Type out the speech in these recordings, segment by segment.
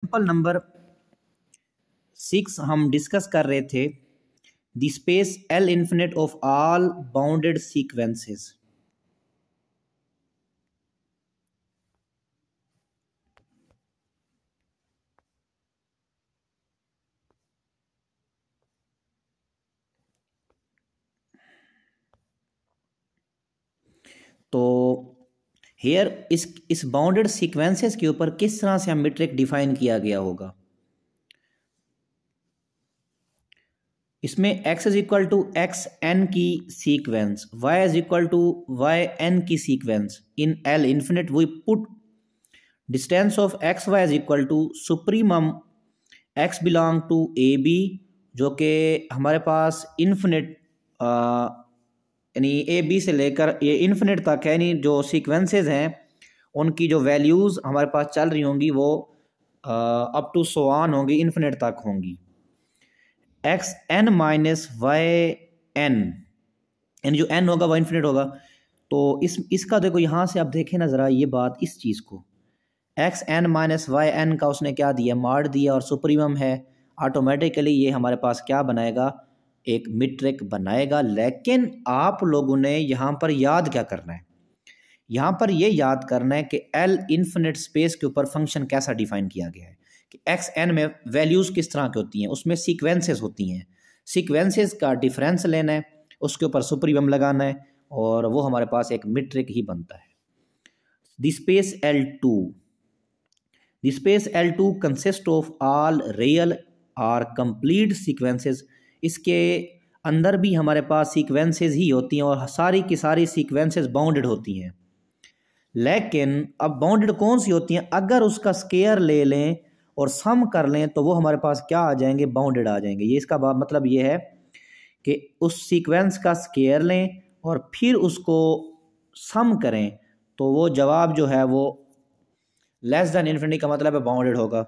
Example number 6 हम discuss कर रहे थे the space L infinite of all bounded sequences. तो हेयर इस बाउंडेड सीक्वेंसेस के ऊपर किस तरह से हम मीट्रिक डिफाइन किया गया होगा। इसमें x is equal to X N की sequence, y is equal to Y N की sequence in L infinite we put distance of x Y is equal to supremum x belong to A B, जो कि हमारे पास infinite यानी A B से लेकर ये infinite तक है, यानी जो सीक्वेंसेस हैं उनकी जो वैल्यूज़ हमारे पास चल रही होंगी वो अप टू सो ऑन होंगी, इन्फिनिट तक होंगी। X n minus y n, यानी जो एन होगा वो इन्फिनिट होगा। तो इसका देखो यहाँ से आप देखें ना ज़रा ये बात, इस चीज़ को x n minus y n का उसने क्या दिया, मार दिया, और सुप्रीमम है, ऑटोमेटिकली ये हमारे पास क्या बनाएगा, एक मीट्रिक बनाएगा। लेकिन आप लोगों ने यहाँ पर याद क्या करना है, यहाँ पर ये याद करना है कि एल इन्फिनिट स्पेस के ऊपर फंक्शन कैसा डिफाइन किया गया है कि एक्स एन में वैल्यूज़ किस तरह की होती हैं, उसमें सीक्वेंसेस होती हैं, सीक्वेंसेस का डिफरेंस लेना है, उसके ऊपर सुप्रीमम लगाना है, और वो हमारे पास एक मीट्रिक ही बनता है। The space L2, the space L2 consist of all real और कंप्लीट सीक्वेंसेस। इसके अंदर भी हमारे पास सीक्वेंसेस ही होती हैं और सारी की सारी सीक्वेंसेस बाउंडेड होती हैं। लेकिन अब बाउंडेड कौन सी होती हैं, अगर उसका स्केयर ले लें और सम कर लें तो वो हमारे पास क्या आ जाएंगे, बाउंडेड आ जाएंगे। ये इसका मतलब ये है कि उस सीक्वेंस का स्केयर लें और फिर उसको सम करें तो वो जवाब जो है वो लेस देन इन्फिनिटी का मतलब है बाउंडेड होगा।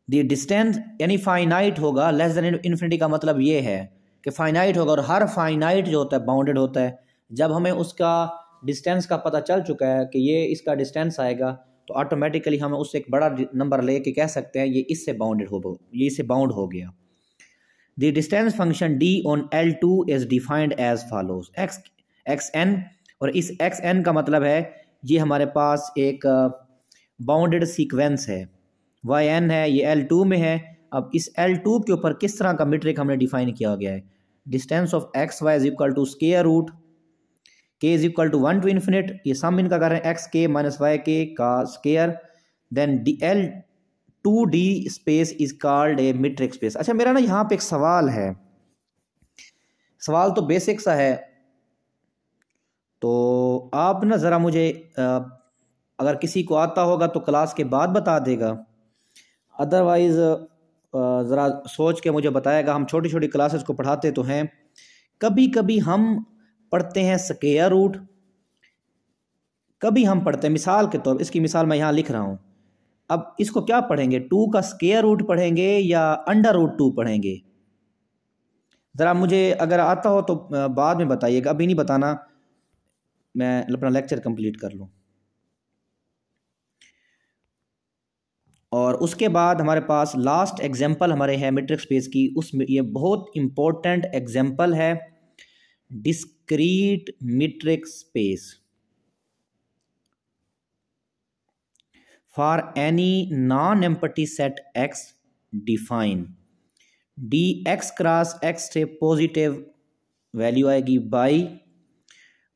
द डिस्टेंस यानी फाइनाइट होगा, लेस देन इन्फिनिटी का मतलब ये है कि फाइनाइट होगा, और हर फाइनाइट जो होता है बाउंडेड होता है। जब हमें उसका डिस्टेंस का पता चल चुका है कि ये इसका डिस्टेंस आएगा तो ऑटोमेटिकली हम उससे एक बड़ा नंबर ले के कह सकते हैं ये इससे बाउंडेड हो, ये इससे बाउंड हो गया। The distance function d on L2 is defined as follows, x n, और इस एक्स एन का मतलब है ये हमारे पास एक बाउंडेड सीक्वेंस है, वाई एन है, ये L2 में है। अब इस L2 के ऊपर किस तरह का मीट्रिक हमने डिफाइन किया गया है, distance of x Y is equal to square root K is equal to 1 to infinite, ये सम इनका कर रहे हैं एक्स के माइनस वाई के का square, then L2D space is called a metric space. अच्छा मेरा ना यहाँ पे एक सवाल है, सवाल तो बेसिक सा है, तो आप ना ज़रा मुझे अगर किसी को आता होगा तो क्लास के बाद बता देगा, अदरवाइज़ ज़रा सोच के मुझे बताएगा। हम छोटी छोटी क्लासेस को पढ़ाते तो हैं, कभी कभी हम पढ़ते हैं स्क्वायर रूट, कभी हम पढ़ते हैं, मिसाल के तौर, इसकी मिसाल मैं यहाँ लिख रहा हूँ। अब इसको क्या पढ़ेंगे, 2 का स्क्वायर रूट पढ़ेंगे या अंडर रूट 2 पढ़ेंगे, ज़रा मुझे अगर आता हो तो बाद में बताइएगा, अभी नहीं बताना, मैं अपना लेक्चर कंप्लीट कर लूँ। और उसके बाद हमारे पास लास्ट एग्जांपल हमारे है मीट्रिक स्पेस की, उसमें ये बहुत इंपॉर्टेंट एग्जांपल है, discrete metric space for any non empty set x define D x cross x से पॉजिटिव वैल्यू आएगी बाई,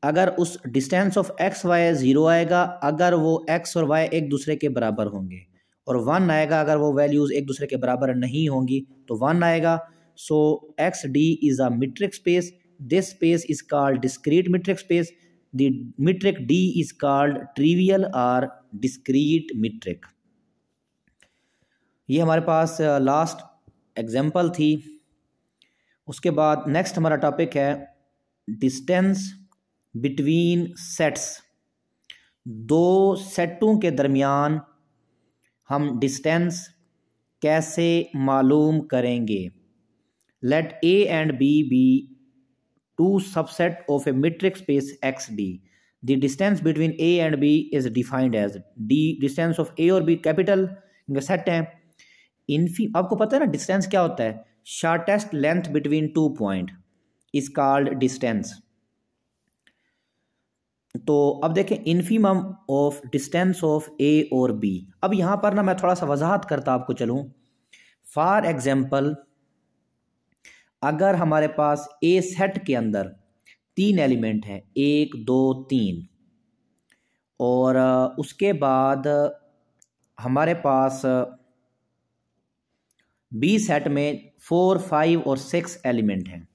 अगर उस डिस्टेंस ऑफ एक्स वाई 0 आएगा अगर वो एक्स और वाई एक दूसरे के बराबर होंगे, और 1 आएगा अगर वो वैल्यूज़ एक दूसरे के बराबर नहीं होंगी तो 1 आएगा। So X D is a metric space, this space is called discrete metric space, the metric D is called trivial और डिस्क्रीट मीट्रिक। ये हमारे पास लास्ट एग्जाम्पल थी। उसके बाद नेक्स्ट हमारा टॉपिक है डिस्टेंस बिटवीन सेट्स, दो सेटों के दरमियान हम डिस्टेंस कैसे मालूम करेंगे। Let A and B be two subset of a metric space X D, the distance between A and B is defined as D, distance of A और बी कैपिटल इनके सेट हैं। आपको पता है ना डिस्टेंस क्या होता है, shortest length between two point is called distance. तो अब देखें infimum of distance of A और बी। अब यहां पर ना मैं थोड़ा सा वजाहत करता आपको चलूं। फॉर एग्जाम्पल, अगर हमारे पास ए सेट के अंदर 3 एलिमेंट हैं, 1 2 3, और उसके बाद हमारे पास बी सेट में 4 5 और 6 एलिमेंट हैं।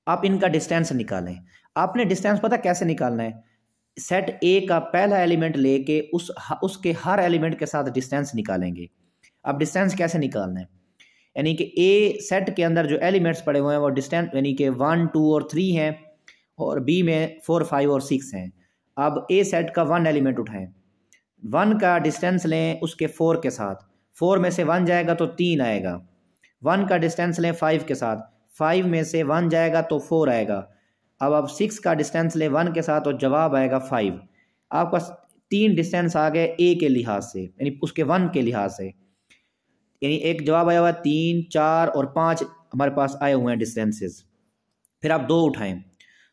आप इनका डिस्टेंस निकालें। आपने डिस्टेंस पता कैसे निकालना है, सेट ए का पहला एलिमेंट लेके उसके हर एलिमेंट के साथ डिस्टेंस निकालेंगे। अब डिस्टेंस कैसे निकालना है, यानी कि ए सेट के अंदर जो एलिमेंट्स पड़े हुए हैं वो डिस्टेंस यानी कि 1 2 और 3 हैं, और बी में 4 5 और 6 हैं। अब ए सेट का 1 एलिमेंट उठाएं, 1 का डिस्टेंस लें उसके 4 के साथ, 4 में से 1 जाएगा तो 3 आएगा। 1 का डिस्टेंस लें 5 के साथ, 5 में से 1 जाएगा तो 4 आएगा। अब 6 का डिस्टेंस लें 1 के साथ तो जवाब आएगा 5। आपका 3 डिस्टेंस आ गए ए के लिहाज से, यानी उसके 1 के लिहाज से, यानी एक जवाब आया हुआ 3 4 और 5 हमारे पास आए हुए हैं डिस्टेंसेस। फिर आप 2 उठाएं,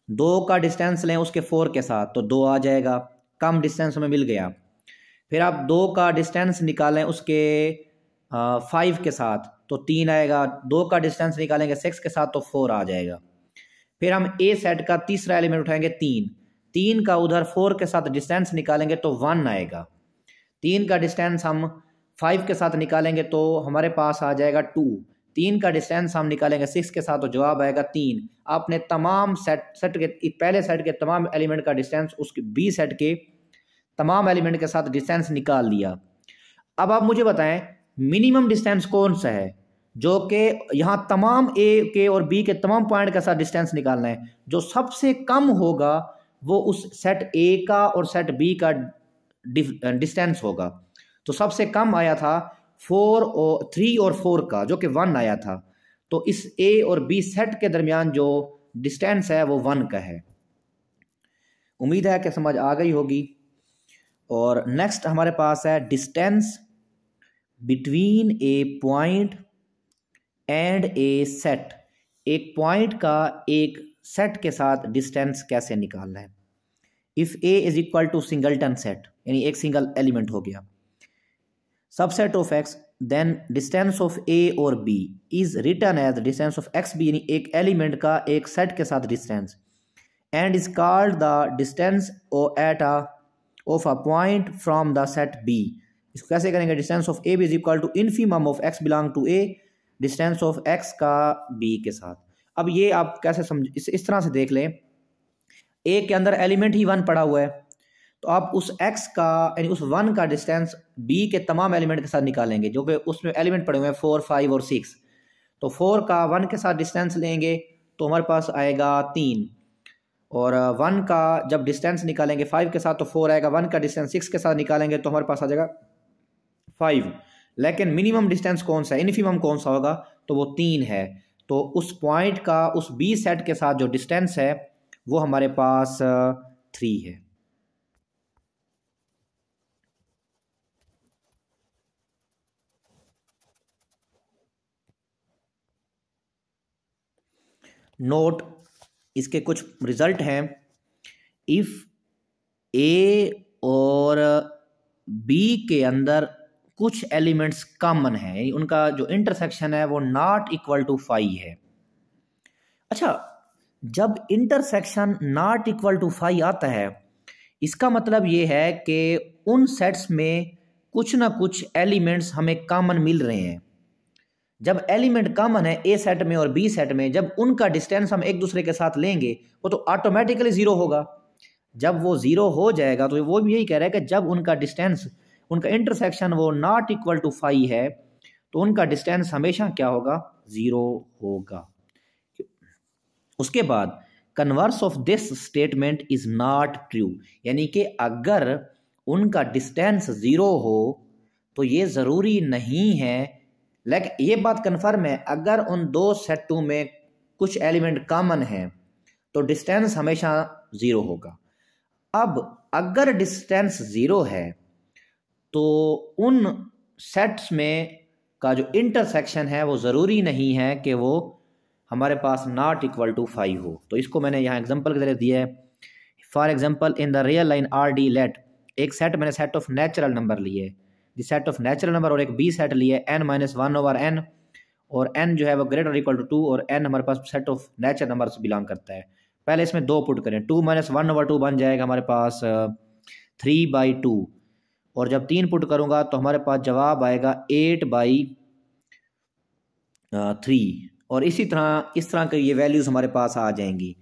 2 का डिस्टेंस लें उसके 4 के साथ तो 2 आ जाएगा, कम डिस्टेंस हमें मिल गया। फिर आप 2 का डिस्टेंस निकालें उसके 5 के साथ तो 3 आएगा, 2 का डिस्टेंस निकालेंगे 6 के साथ तो 4 आ जाएगा। फिर हम ए सेट का तीसरा एलिमेंट उठाएंगे 3 का उधर 4 के साथ डिस्टेंस निकालेंगे तो 1 आएगा। 3 का डिस्टेंस हम 5 के साथ निकालेंगे तो हमारे पास आ जाएगा 2। 3 का डिस्टेंस हम निकालेंगे 6 के साथ तो जवाब आएगा 3। आपने तमाम सेट के पहले सेट के तमाम एलिमेंट का डिस्टेंस उसके बी सेट के तमाम एलिमेंट के साथ डिस्टेंस निकाल लिया। अब आप मुझे बताएं मिनिमम डिस्टेंस कौन सा है, जो कि यहाँ तमाम ए के और बी के तमाम पॉइंट के साथ डिस्टेंस निकालना है। जो सबसे कम होगा वो उस सेट ए का और सेट बी का डिस्टेंस होगा। तो सबसे कम आया था 3 और 4 का, जो कि 1 आया था। तो इस ए और बी सेट के दरमियान जो डिस्टेंस है वो 1 का है। उम्मीद है कि समझ आ गई होगी। और नेक्स्ट हमारे पास है distance between a point and a set. एक पॉइंट का एक सेट के साथ डिस्टेंस कैसे निकालना है। If A is equal to singleton set, यानी एक सिंगल एलिमेंट हो गया, subset of X, then distance of A और B is written as distance of X B, यानी एक एलिमेंट का एक सेट के साथ distance, and is called the distance at of a point from the set B. इसको कैसे करेंगे, distance of A B is equal to infimum of x belong to A, distance of x का B के साथ। अब ये आप कैसे समझ, इस तरह से देख लें, ए के अंदर एलिमेंट ही 1 पड़ा हुआ है, तो आप उस x का यानी उस 1 का डिस्टेंस b के तमाम एलिमेंट के साथ निकालेंगे, जो कि उसमें एलिमेंट पड़े हुए हैं 4 5 और 6। तो 4 का 1 के साथ डिस्टेंस लेंगे तो हमारे पास आएगा 3, और 1 का जब डिस्टेंस निकालेंगे 5 के साथ तो 4 आएगा, 1 का डिस्टेंस 6 के साथ निकालेंगे तो हमारे पास आ जाएगा 5। लेकिन मिनिमम डिस्टेंस कौन सा है, इनफीमम कौन सा होगा, तो वो 3 है। तो उस पॉइंट का उस बी सेट के साथ जो डिस्टेंस है वो हमारे पास 3 है। नोट, इसके कुछ रिजल्ट हैं। इफ ए और बी के अंदर कुछ एलिमेंट्स कॉमन है, उनका जो इंटरसेक्शन है वो नॉट इक्वल टू 5 है। अच्छा, जब इंटरसेक्शन नॉट इक्वल टू 5 आता है, इसका मतलब ये है कि उन सेट्स में कुछ ना कुछ एलिमेंट्स हमें कॉमन मिल रहे हैं। जब एलिमेंट कॉमन है ए सेट में और बी सेट में, जब उनका डिस्टेंस हम एक दूसरे के साथ लेंगे वो तो ऑटोमेटिकली 0 होगा। जब वो 0 हो जाएगा तो वो भी यही कह रहा है कि जब उनका डिस्टेंस, उनका इंटरसेक्शन वो नॉट इक्वल टू 5 है तो उनका डिस्टेंस हमेशा क्या होगा, 0 होगा। उसके बाद converse of this statement is not true, यानी कि अगर उनका डिस्टेंस 0 हो तो ये ज़रूरी नहीं है, लेकिन ये बात कन्फर्म है अगर उन दो सेटों में कुछ एलिमेंट कॉमन है तो डिस्टेंस हमेशा 0 होगा। अब अगर डिस्टेंस 0 है तो उन सेट्स में का जो इंटरसेक्शन है वो ज़रूरी नहीं है कि वो हमारे पास नॉट इक्वल टू 5 हो। तो इसको मैंने यहाँ एग्जांपल की तरह दिया है। For example in the real line R d let, एक सेट मैंने सेट ऑफ नेचुरल नंबर लिए, the set of natural number, और एक बी सेट लिए n-1/n, और n जो है वो ग्रेटर इक्वल टू 2, और n हमारे पास सेट ऑफ नेचुरल नंबर से बिलोंग करता है। पहले इसमें 2 पुट करें, 2-1/2 बन जाएगा हमारे पास 3/2, और जब 3 पुट करूँगा तो हमारे पास जवाब आएगा 8/3, और इसी तरह इस तरह के ये वैल्यूज़ हमारे पास आ जाएंगी।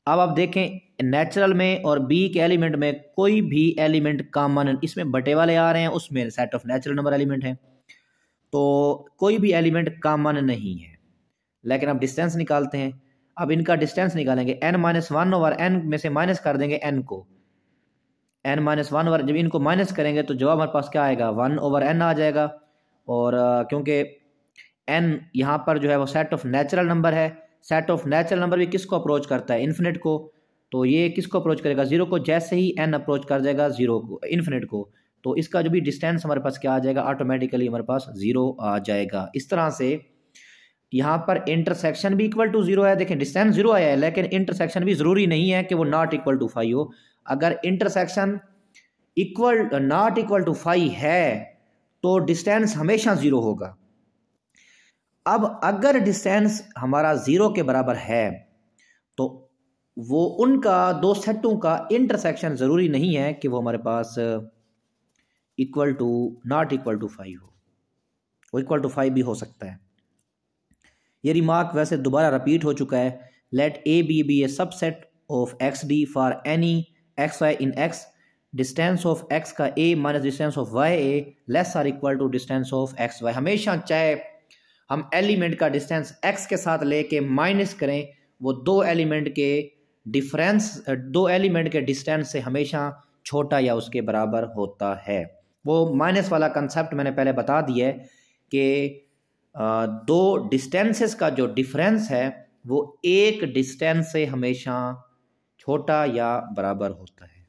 अब आप देखें नेचुरल में और बी के एलिमेंट में कोई भी एलिमेंट कॉमन, इसमें बटे वाले आ रहे हैं, उसमें set of natural number element है, तो कोई भी एलिमेंट कॉमन नहीं है। लेकिन अब डिस्टेंस निकालते हैं। अब इनका डिस्टेंस निकालेंगे, n-1/n में से माइनस कर देंगे n को, n-1 जब इनको माइनस करेंगे तो जवाब हमारे पास क्या आएगा, 1/n आ जाएगा। और क्योंकि n यहाँ पर जो है वो सेट ऑफ नेचुरल नंबर है, सेट ऑफ नेचुरल नंबर भी किसको अप्रोच करता है, इन्फिनिट को, तो ये किसको अप्रोच करेगा, 0 को। जैसे ही n अप्रोच कर जाएगा 0 को, इन्फिनिट को, तो इसका जो भी डिस्टेंस हमारे पास क्या आ जाएगा, ऑटोमेटिकली हमारे पास 0 आ जाएगा। इस तरह से यहाँ पर इंटरसेक्शन भी इक्वल टू 0 है। देखें डिस्टेंस 0 आया है, लेकिन इंटरसेक्शन भी ज़रूरी नहीं है कि वो नॉट इक्वल टू 5 हो। अगर इंटरसेक्शन नॉट इक्वल टू 5 है तो डिस्टेंस हमेशा 0 होगा। अब अगर डिस्टेंस हमारा 0 के बराबर है तो वो उनका दो सेटों का इंटरसेक्शन ज़रूरी नहीं है कि वो हमारे पास equal to not equal to 5 हो, वो इक्वल टू 5 भी हो सकता है। ये रिमार्क वैसे दोबारा रिपीट हो चुका है। Let A B a subset of X D for any X Y in X, distance of x का A minus distance of Y A less or equal to distance of x Y. हमेशा चाहे हम element का distance x के साथ लेके minus करें, वो दो एलिमेंट के डिस्टेंस से हमेशा छोटा या उसके बराबर होता है। वो माइनस वाला कंसेप्ट मैंने पहले बता दिया है कि दो डिस्टेंसेस का जो डिफरेंस है वो एक डिस्टेंस से हमेशा छोटा या बराबर होता है।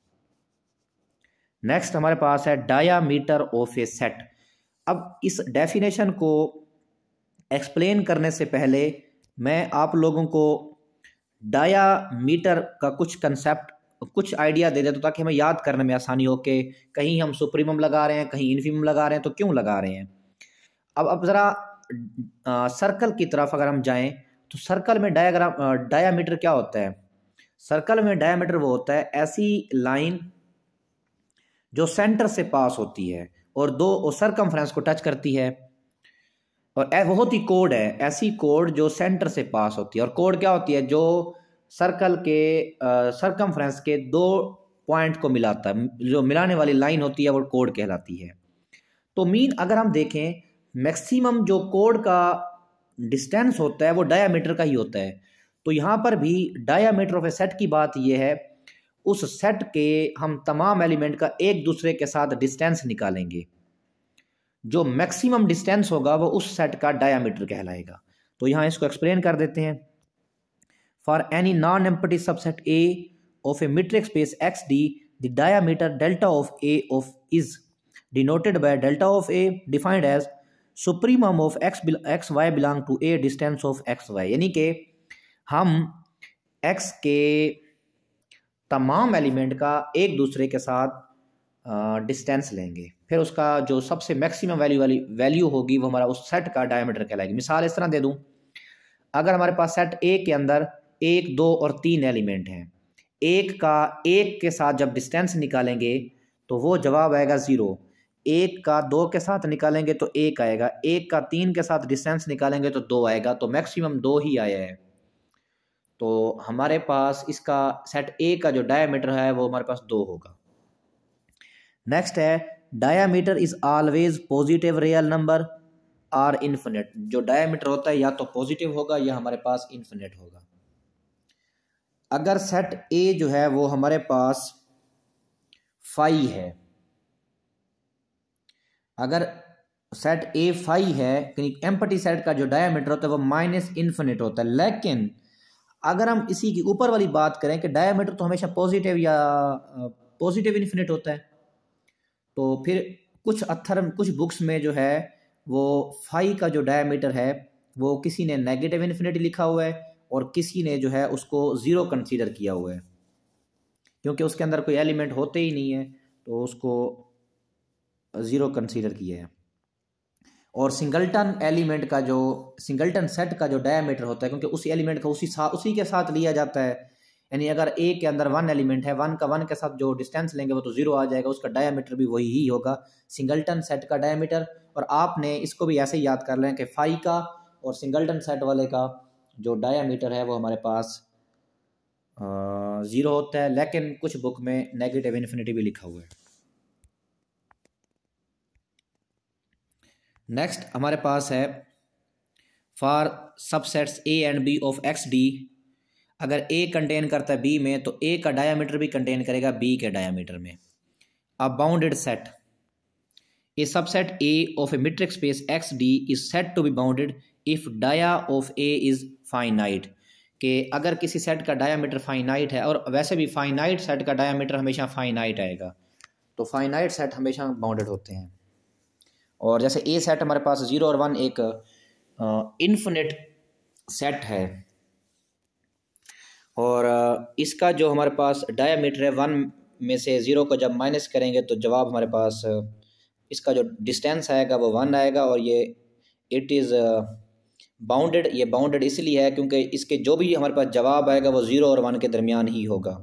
नेक्स्ट हमारे पास है डायामीटर ऑफ ए सेट। अब इस डेफिनेशन को एक्सप्लेन करने से पहले मैं आप लोगों को डायामीटर का कुछ कंसेप्ट, कुछ आइडिया दे देता हूँ ताकि हमें याद करने में आसानी हो कि कहीं हम सुप्रीमम लगा रहे हैं, कहीं इन्फीमम लगा रहे हैं, तो क्यों लगा रहे हैं। अब ज़रा सर्कल की तरफ अगर हम जाएं तो सर्कल में डायामीटर क्या होता है। सर्कल में डायामीटर वो होता है ऐसी लाइन जो सेंटर से पास होती है और सरकमफ्रेंस को टच करती है, और बहुत ही कोड है ऐसी कोड जो सेंटर से पास होती है। और कोड क्या होती है, जो सर्कल के सरकमफ्रेंस के दो पॉइंट को मिलाता है, जो मिलाने वाली लाइन होती है वो कोड कहलाती है। तो अगर हम देखें मैक्सिमम जो कोड का डिस्टेंस होता है वो डायामीटर का ही होता है। तो यहाँ पर भी डायामीटर ऑफ ए सेट की बात यह है, उस सेट के हम तमाम एलिमेंट का एक दूसरे के साथ डिस्टेंस निकालेंगे, जो मैक्सिमम डिस्टेंस होगा वो उस सेट का डायामीटर कहलाएगा। तो यहाँ इसको एक्सप्लेन कर देते हैं। For any non empty subset A of a metric space X D, the diameter delta of A of is denoted by delta of A defined as supremum of x y belong to A distance of x y. यानी कि हम x के तमाम element का एक दूसरे के साथ डिस्टेंस लेंगे, फिर उसका जो सबसे मैक्सिमम वैल्यू होगी वो हमारा उस सेट का डायमीटर कहलाएगी। मिसाल इस तरह दे दूं, अगर हमारे पास सेट ए के अंदर 1, 2 और 3 एलिमेंट हैं, एक के साथ जब डिस्टेंस निकालेंगे तो वो जवाब आएगा 0, 1 का 2 के साथ निकालेंगे तो 1 आएगा, 1 का 3 के साथ डिस्टेंस निकालेंगे तो 2 आएगा, तो मैक्सिमम 2 ही आया है। तो हमारे पास इसका सेट ए का जो डायमीटर है वो हमारे पास 2 होगा। नेक्स्ट है diameter is always positive real number और इन्फिनिट। जो डायामीटर होता है या तो पॉजिटिव होगा या हमारे पास इन्फिनिट होगा। अगर सेट ए जो है वो हमारे पास 5 है, अगर सेट ए 5 है, एम्प्टी सेट का जो डायामीटर होता है वो माइनस इन्फिनिट होता है। लेकिन अगर हम इसी की ऊपर वाली बात करें कि डायामीटर तो हमेशा पॉजिटिव या पॉजिटिव इन्फिनिट होता है, तो फिर कुछ बुक्स में जो है वो फाई का जो डायमीटर है वो किसी ने नेगेटिव इन्फिनिटी लिखा हुआ है और किसी ने जो है उसको ज़ीरो कंसीडर किया हुआ है, क्योंकि उसके अंदर कोई एलिमेंट होते ही नहीं है तो उसको ज़ीरो कंसीडर किया है। और सिंगलटन एलिमेंट का जो सिंगलटन सेट का जो डायमीटर होता है, क्योंकि उसी एलिमेंट का उसी के साथ लिया जाता है, यानी अगर ए के अंदर वन एलिमेंट है, वन के साथ जो डिस्टेंस लेंगे वो तो जीरो आ जाएगा, उसका डायमीटर भी वही ही होगा, सिंगलटन सेट का डायमीटर। और आपने इसको भी ऐसे ही याद कर लें कि फाई का और सिंगलटन सेट वाले का जो डायमीटर है वो हमारे पास ज़ीरो होता है, लेकिन कुछ बुक में नेगेटिव इन्फिनिटी भी लिखा हुआ है। नेक्स्ट हमारे पास है for subsets A and B of X d, अगर ए कंटेन करता है बी में तो ए का डायमीटर भी कंटेन करेगा बी के डायमीटर में। A bounded set, a subset A of a metric space X d is set to be bounded if dia of A is finite, कि अगर किसी सेट का डायमीटर फाइनाइट है, और वैसे भी फाइनाइट सेट का डायमीटर हमेशा फाइनाइट आएगा, तो फाइनाइट सेट हमेशा बाउंडेड होते हैं। और जैसे ए सेट हमारे पास 0 और 1 एक इन्फिनिट सेट है, और इसका जो हमारे पास डायमीटर है 1 में से 0 को जब माइनस करेंगे तो जवाब हमारे पास इसका जो डिस्टेंस आएगा वो 1 आएगा, और ये इट इज़ बाउंडेड। ये बाउंडेड इसलिए है क्योंकि इसके जो भी हमारे पास जवाब आएगा वो 0 और 1 के दरमियान ही होगा।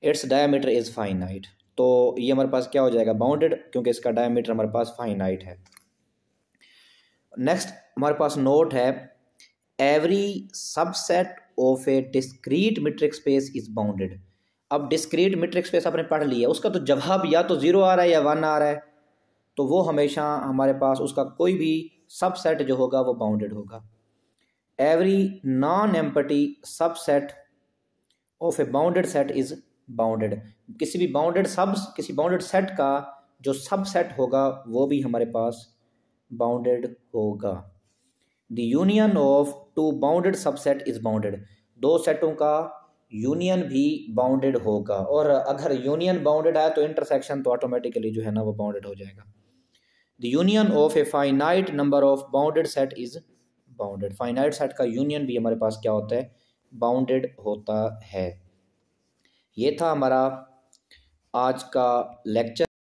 इट्स डायमीटर इज़ फाइनाइट, तो ये हमारे पास क्या हो जाएगा, बाउंडेड, क्योंकि इसका डायमीटर हमारे पास फाइनाइट है। नेक्स्ट हमारे पास नोट है, every subset of A discrete metric space is bounded. अब डिस्क्रीट मीट्रिक स्पेस आपने पढ़ लिया, उसका तो जवाब या तो 0 आ रहा है या 1 आ रहा है, तो वो हमेशा हमारे पास उसका कोई भी सबसेट जो होगा वो बाउंडेड होगा। Every non empty subset of a bounded set is bounded, किसी भी बाउंडेड सेट का जो सबसेट होगा वो भी हमारे पास बाउंडेड होगा। The union of two bounded subset is bounded, दो सेटों का यूनियन भी बाउंडेड होगा, और अगर यूनियन बाउंडेड है तो इंटरसेक्शन तो ऑटोमेटिकली जो है ना वो बाउंडेड हो जाएगा। The union of a finite number of bounded set is bounded, finite set का यूनियन भी हमारे पास क्या होता है, बाउंडेड होता है। ये था हमारा आज का लेक्चर।